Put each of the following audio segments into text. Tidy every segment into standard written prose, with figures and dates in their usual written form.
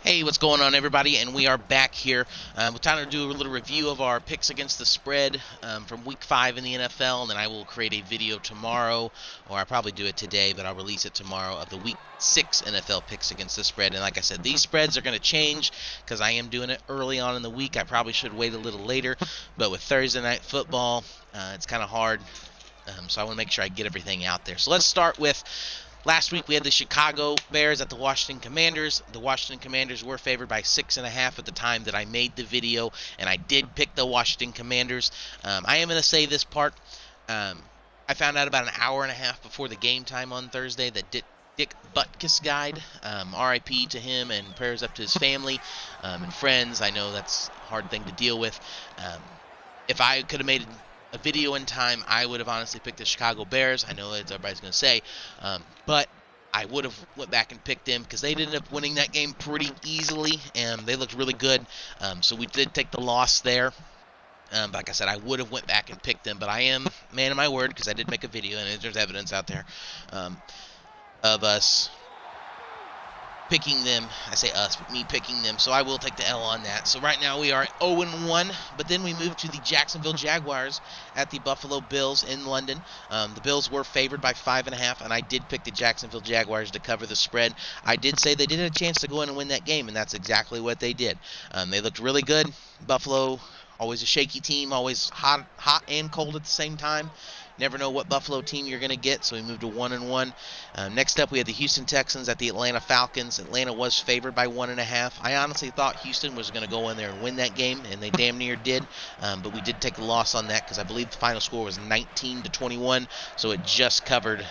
Hey, what's going on, everybody? And we are back here. We're trying to do a little review of our picks against the spread from Week 5 in the NFL, and then I will create a video tomorrow, or I'll probably do it today, but I'll release it tomorrow, of the Week 6 NFL picks against the spread. And like I said, these spreads are going to change because I am doing it early on in the week. I probably should wait a little later, but with Thursday Night Football, it's kind of hard. So I want to make sure I get everything out there. So let's start with last week. We had the Chicago Bears at the Washington Commanders. The Washington Commanders were favored by 6.5 at the time that I made the video, and I did pick the Washington Commanders. I am going to say this part. I found out about an hour and a half before the game time on Thursday that Dick Butkus died. RIP to him, and prayers up to his family and friends. I know that's a hard thing to deal with. If I could have made a video in time, I would have honestly picked the Chicago Bears. I know that's everybody's going to say, but I would have went back and picked them because they ended up winning that game pretty easily, and they looked really good. So we did take the loss there. Like I said, I would have went back and picked them, but I am man of my word because I did make a video, and there's evidence out there of us picking them. I say us, but me picking them, so I will take the L on that. So right now we are 0-1, but then we move to the Jacksonville Jaguars at the Buffalo Bills in London. The Bills were favored by 5.5, and I did pick the Jacksonville Jaguars to cover the spread. I did say they did have a chance to go in and win that game, and that's exactly what they did. They looked really good. Buffalo, always a shaky team, always hot and cold at the same time. Never know what Buffalo team you're going to get, so we moved to 1-1. Next up, we had the Houston Texans at the Atlanta Falcons. Atlanta was favored by 1.5. I honestly thought Houston was going to go in there and win that game, and they damn near did. But we did take the loss on that because I believe the final score was 19-21, so it just covered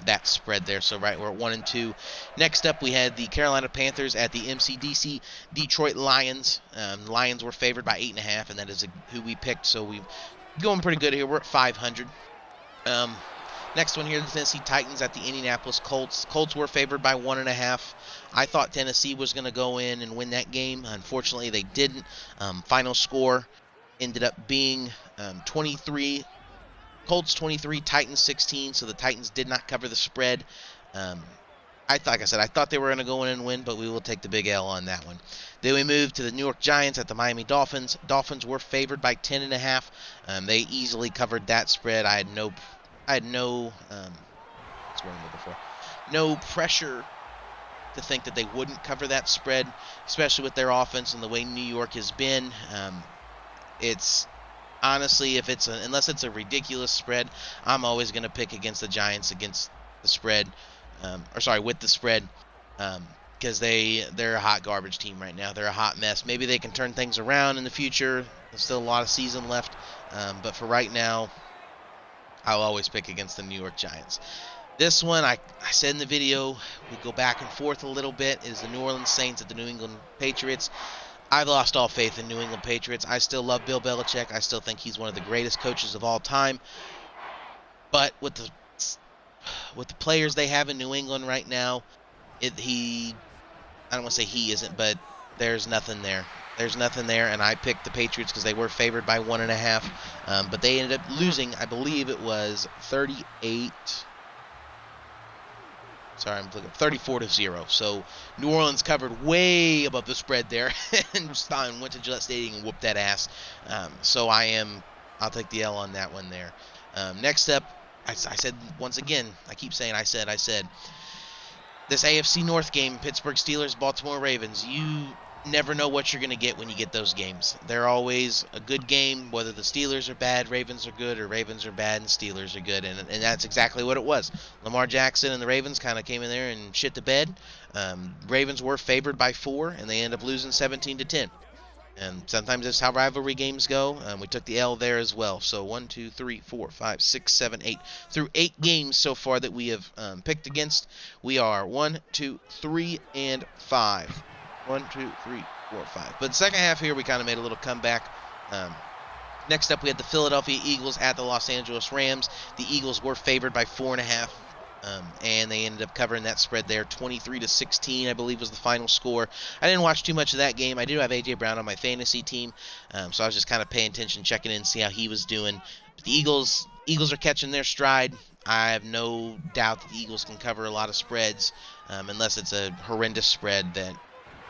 that spread there. So right, we're at 1-2. Next up, we had the Carolina Panthers at the MCDC Detroit Lions. Lions were favored by 8.5, and that is who we picked. So we going pretty good here. We're at 500. Next one here, the Tennessee Titans at the Indianapolis Colts. Colts were favored by 1.5. I thought Tennessee was going to go in and win that game. Unfortunately, they didn't. Final score ended up being 23. Colts 23, Titans 16. So the Titans did not cover the spread. Like I said, I thought they were going to go in and win, but we will take the big L on that one. Then we move to the New York Giants at the Miami Dolphins. Dolphins were favored by 10.5. They easily covered that spread. I had no pressure to think that they wouldn't cover that spread, especially with their offense and the way New York has been. It's honestly, unless it's a ridiculous spread, I'm always going to pick against the Giants against the spread. With the spread, because they're a hot garbage team right now. They're a hot mess. Maybe they can turn things around in the future. There's still a lot of season left, but for right now, I'll always pick against the New York Giants. This one, I said in the video, we go back and forth a little bit, is the New Orleans Saints at the New England Patriots. I've lost all faith in New England Patriots. I still love Bill Belichick. I still think he's one of the greatest coaches of all time, but with the players they have in New England right now, I don't want to say he isn't, but there's nothing there. There's nothing there, and I picked the Patriots because they were favored by 1.5, but they ended up losing. I believe it was 34-0. So New Orleans covered way above the spread there, and went to Gillette Stadium and whooped that ass. I'll take the L on that one there. Next up, I said once again, I said, this AFC North game, Pittsburgh Steelers, Baltimore Ravens, you never know what you're going to get when you get those games. They're always a good game, whether the Steelers are bad, Ravens are good, or Ravens are bad and Steelers are good, and that's exactly what it was. Lamar Jackson and the Ravens kind of came in there and shit the bed. Ravens were favored by 4, and they ended up losing 17-10. And sometimes that's how rivalry games go. We took the L there as well. So 1, 2, 3, 4, 5, 6, 7, 8. Through 8 games so far that we have picked against, we are 1, 2, 3, and 5. 1, 2, 3, 4, 5. But the second half here, we kind of made a little comeback. Next up, we had the Philadelphia Eagles at the Los Angeles Rams. The Eagles were favored by 4.5. And they ended up covering that spread there. 23-16, I believe, was the final score. I didn't watch too much of that game. I do have A.J. Brown on my fantasy team, so I was just kind of paying attention, checking in, see how he was doing. But the Eagles are catching their stride. I have no doubt that the Eagles can cover a lot of spreads, unless it's a horrendous spread that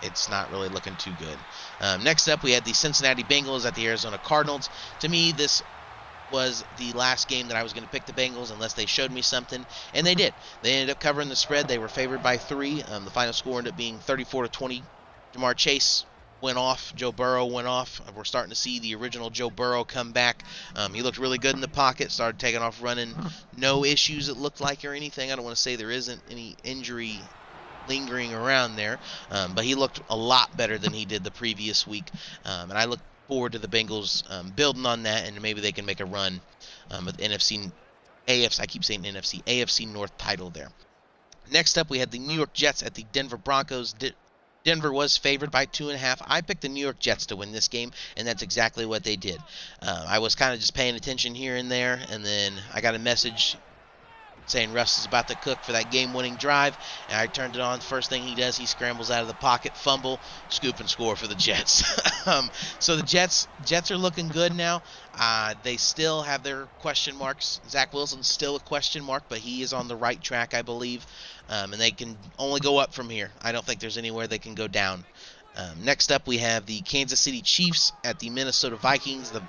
it's not really looking too good. Next up, we had the Cincinnati Bengals at the Arizona Cardinals. To me, this was the last game that I was going to pick the Bengals unless they showed me something, and they did. They ended up covering the spread. They were favored by 3. The final score ended up being 34-20. Ja'Marr Chase went off. Joe Burrow went off. We're starting to see the original Joe Burrow come back. He looked really good in the pocket, started taking off running. No issues, it looked like, or anything. I don't want to say there isn't any injury lingering around there, but he looked a lot better than he did the previous week, and I look forward to the Bengals building on that, and maybe they can make a run with I keep saying AFC North title there. Next up, we had the New York Jets at the Denver Broncos. Denver was favored by 2.5. I picked the New York Jets to win this game, and that's exactly what they did. I was kind of just paying attention here and there, and then I got a message saying Russ is about to cook for that game-winning drive, and I turned it on. First thing he does, he scrambles out of the pocket, fumble, scoop, and score for the Jets. So the Jets are looking good now. They still have their question marks. Zach Wilson's still a question mark, but he is on the right track, I believe, and they can only go up from here. I don't think there's anywhere they can go down. Next up, we have the Kansas City Chiefs at the Minnesota Vikings. The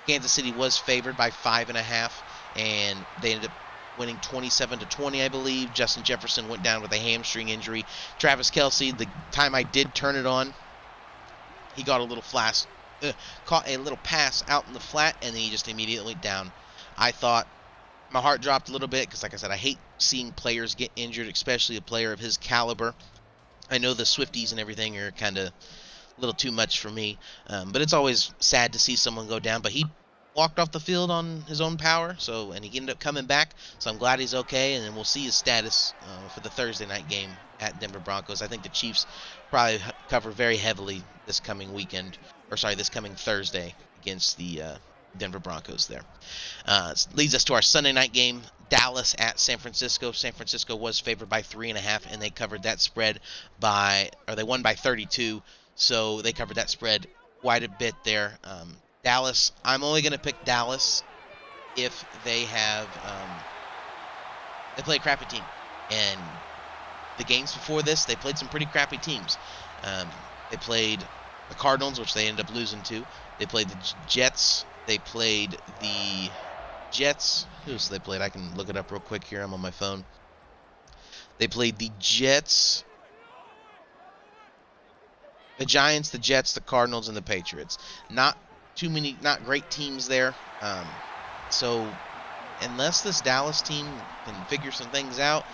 Kansas City was favored by 5.5, and they ended up winning 27-20, I believe. Justin Jefferson went down with a hamstring injury. Travis Kelce, the time I did turn it on, he got a little caught a little pass out in the flat, and then he just immediately went down. I thought my heart dropped a little bit because, like I said, I hate seeing players get injured, especially a player of his caliber. I know the Swifties and everything are kind of a little too much for me, but it's always sad to see someone go down. But he walked off the field on his own power, and he ended up coming back, so I'm glad he's okay, and then we'll see his status for the Thursday night game at Denver Broncos. I think the Chiefs probably cover very heavily this coming Thursday against the Denver Broncos there. Leads us to our Sunday night game, Dallas at San Francisco. San Francisco was favored by 3.5, and they covered that spread they won by 32, so they covered that spread quite a bit there. Dallas, I'm only going to pick Dallas if they play a crappy team. And the games before this, they played some pretty crappy teams. They played the Cardinals, which they ended up losing to. They played the Jets. They played the Jets. Who else they played? I can look it up real quick here. I'm on my phone. They played the Jets, the Giants, the Jets, the Cardinals, and the Patriots. Not great teams there. So unless this Dallas team can figure some things out,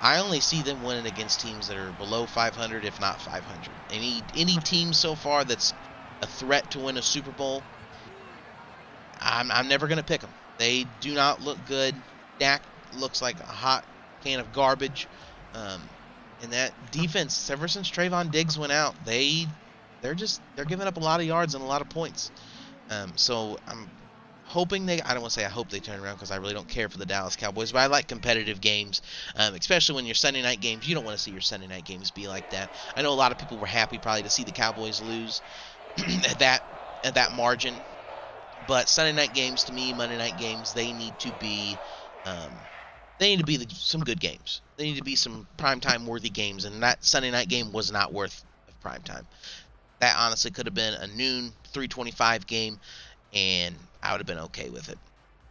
I only see them winning against teams that are below 500, if not 500. Any team so far that's a threat to win a Super Bowl, I'm never going to pick them. They do not look good. Dak looks like a hot can of garbage. And that defense, ever since Trayvon Diggs went out, they're giving up a lot of yards and a lot of points. So I'm hoping I don't want to say I hope they turn around because I really don't care for the Dallas Cowboys, but I like competitive games, especially when your Sunday night games. You don't want to see your Sunday night games be like that. I know a lot of people were happy probably to see the Cowboys lose at that margin, but Sunday night games, to me, Monday night games, they need to be some good games. They need to be some primetime worthy games, and that Sunday night game was not worth of primetime. That honestly could have been a noon 3:25 game, and I would have been okay with it.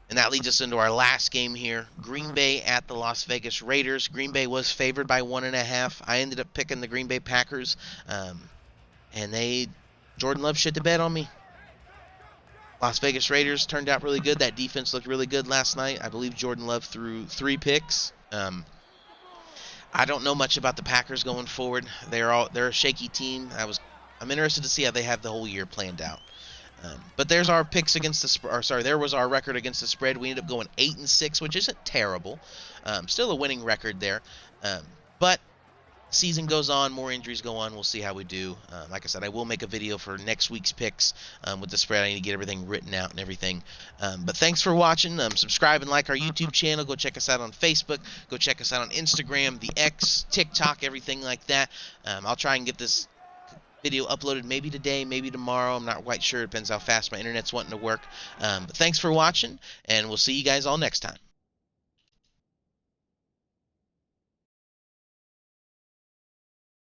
And that leads us into our last game here, Green Bay at the Las Vegas Raiders. Green Bay was favored by 1.5. I ended up picking the Green Bay Packers, and Jordan Love shit the bed on me. Las Vegas Raiders turned out really good. That defense looked really good last night. I believe Jordan Love threw 3 picks. I don't know much about the Packers going forward. They're a shaky team. I'm interested to see how they have the whole year planned out. But there's our picks against there was our record against the spread. We ended up going 8-6, which isn't terrible. Still a winning record there. But season goes on, more injuries go on. We'll see how we do. Like I said, I will make a video for next week's picks with the spread. I need to get everything written out and everything. But thanks for watching. Subscribe and like our YouTube channel. Go check us out on Facebook. Go check us out on Instagram, the X, TikTok, everything like that. I'll try and get this video uploaded maybe today, maybe tomorrow. I'm not quite sure. It depends how fast my internet's wanting to work. But thanks for watching, and we'll see you guys all next time.